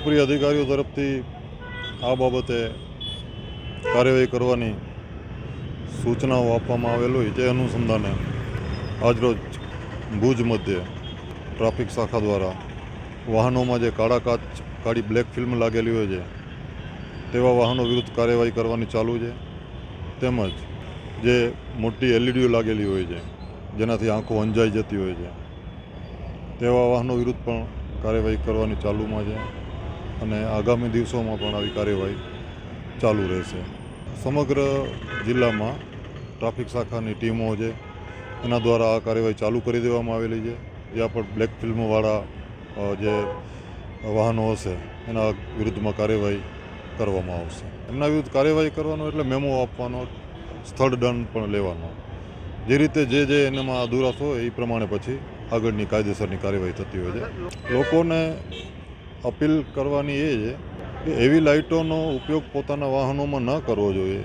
ઉપરી અધિકારીઓ તરફથી આ બાબતે કાર્યવાહી કરવાની સૂચનાઓ આપવામાં આવેલ હોય તે અનુસંધાને આજરોજ ભુજ મધ્યે ટ્રાફિક શાખા દ્વારા વાહનોમાં જે કાળી બ્લેક ફિલ્મ લાગેલી હોય છે તેવા વાહનો વિરુદ્ધ કાર્યવાહી કરવાની ચાલુ છે. તેમજ જે મોટી એલઈડીઓ લાગેલી હોય છે જેનાથી આંખો અંજાઈ જતી હોય છે તેવા વાહનો વિરુદ્ધ પણ કાર્યવાહી કરવાની ચાલુમાં છે અને આગામી દિવસોમાં પણ આવી કાર્યવાહી ચાલુ રહેશે. સમગ્ર જિલ્લામાં ટ્રાફિક શાખાની ટીમો છે એના દ્વારા આ કાર્યવાહી ચાલુ કરી દેવામાં આવેલી છે. જ્યાં પણ બ્લેક ફિલ્મવાળા જે વાહનો હશે એના વિરુદ્ધમાં કાર્યવાહી કરવામાં આવશે. એમના વિરુદ્ધ કાર્યવાહી કરવાનો એટલે મેમો આપવાનો, સ્થળ દંડ પણ લેવાનો. જે રીતે જે એનામાં અધુરાશ હોય એ પ્રમાણે પછી આગળની કાયદેસરની કાર્યવાહી થતી હોય છે. લોકોને અપીલ કરવાની એ છે કે એવી લાઇટોનો ઉપયોગ પોતાના વાહનોમાં ન કરવો જોઈએ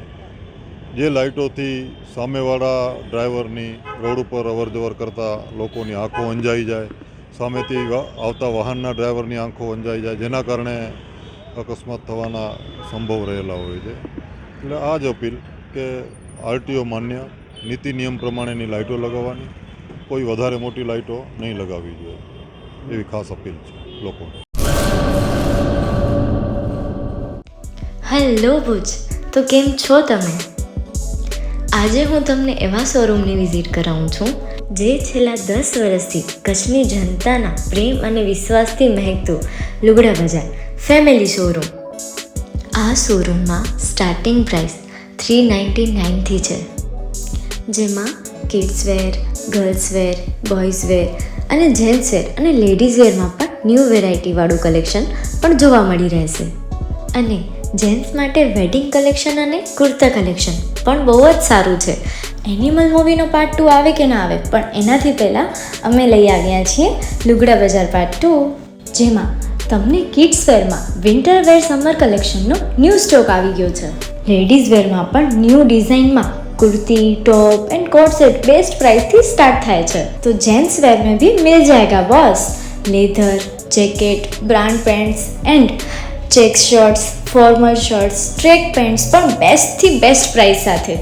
જે લાઇટોથી સામેવાળા ડ્રાઈવરની રોડ ઉપર અવરજવર કરતા લોકોની આંખો અંજાઈ જાય, સામેથી આવતા વાહનના ડ્રાઈવરની આંખો અંજાઈ જાય, જેના કારણે અકસ્માત થવાના સંભવ રહેલા હોય છે. એટલે આ જ અપીલ કે આરટીઓ માન્ય નીતિ નિયમ પ્રમાણેની લાઇટો લગાવવાની, કોઈ વધારે મોટી લાઇટો નહીં લગાવવી જોઈએ એવી ખાસ અપીલ છે લોકોને. હેલો ભુજ, તો કેમ છો તમે? આજે હું તમને એવા શોરૂમની વિઝિટ કરાવું છું જે છેલ્લા 10 વર્ષથી કચ્છની જનતાના પ્રેમ અને વિશ્વાસથી મહેકતું લુગડા બજાર ફેમિલી શોરૂમ. આ શોરૂમમાં સ્ટાર્ટિંગ પ્રાઇસ 399થી છે, જેમાં કિડ્સ વેર, ગર્લ્સ વેર, બોયઝ વેર અને જેન્ટ્સ વેર અને લેડીઝ વેરમાં પણ ન્યૂ વેરાયટીવાળું કલેક્શન પણ જોવા મળી રહેશે. અને જેન્ટ્સ માટે વેડિંગ કલેક્શન અને કુર્તા કલેક્શન પણ બહુ જ સારું છે. એનિમલ મૂવીનો પાર્ટ 2 આવે કે ના આવે, પણ એનાથી પહેલાં અમે લઈ આવ્યા છીએ લુગડા બજાર પાર્ટ 2, જેમાં તમને કિડ્સ વેરમાં વિન્ટર વેર સમર કલેક્શનનો ન્યૂ સ્ટોક આવી ગયો છે. લેડીઝ વેરમાં પણ ન્યૂ ડિઝાઇનમાં kurti, top and coat set best price थी स्टार्ट थाय छे. तो जेंट्स वेर में भी मिल जाएगा boss. Leather, jacket, brand pants and check shirts, formal shirts, track pants पर बेस्ट थी बेस्ट प्राइस साथे.